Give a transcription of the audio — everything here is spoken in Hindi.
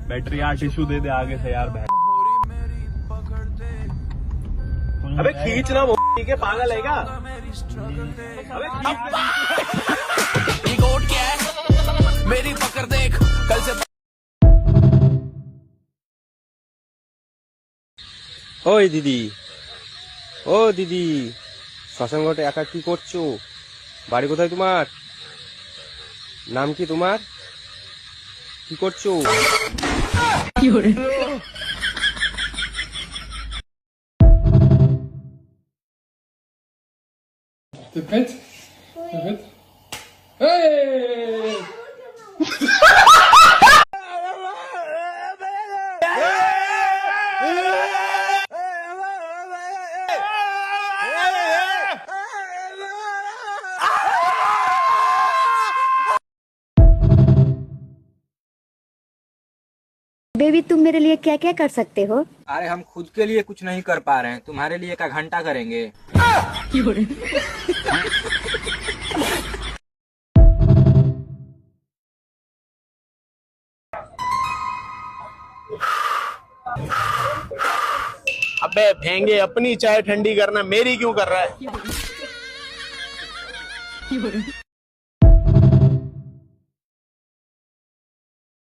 बैटरी यार टिश्यू दे दे आगे से यार बहन। अबे खींचना वो ठीक है, पागल है क्या? अबे कोट क्या है मेरी पकड़ देख कल से। ওই দিদি, ও দিদি, শ্মশানঘাটে একা কি করছো? বাড়ি কোথায় তোমার? নাম কি তোমার? কি করছো? T'es prête? T'es prête? Hey! Baby तुम मेरे लिए क्या क्या कर सकते हो? अरे हम खुद के लिए कुछ नहीं कर पा रहे हैं, तुम्हारे लिए का घंटा करेंगे। अबे फेंगे, अपनी चाय ठंडी करना मेरी क्यों कर रहा है?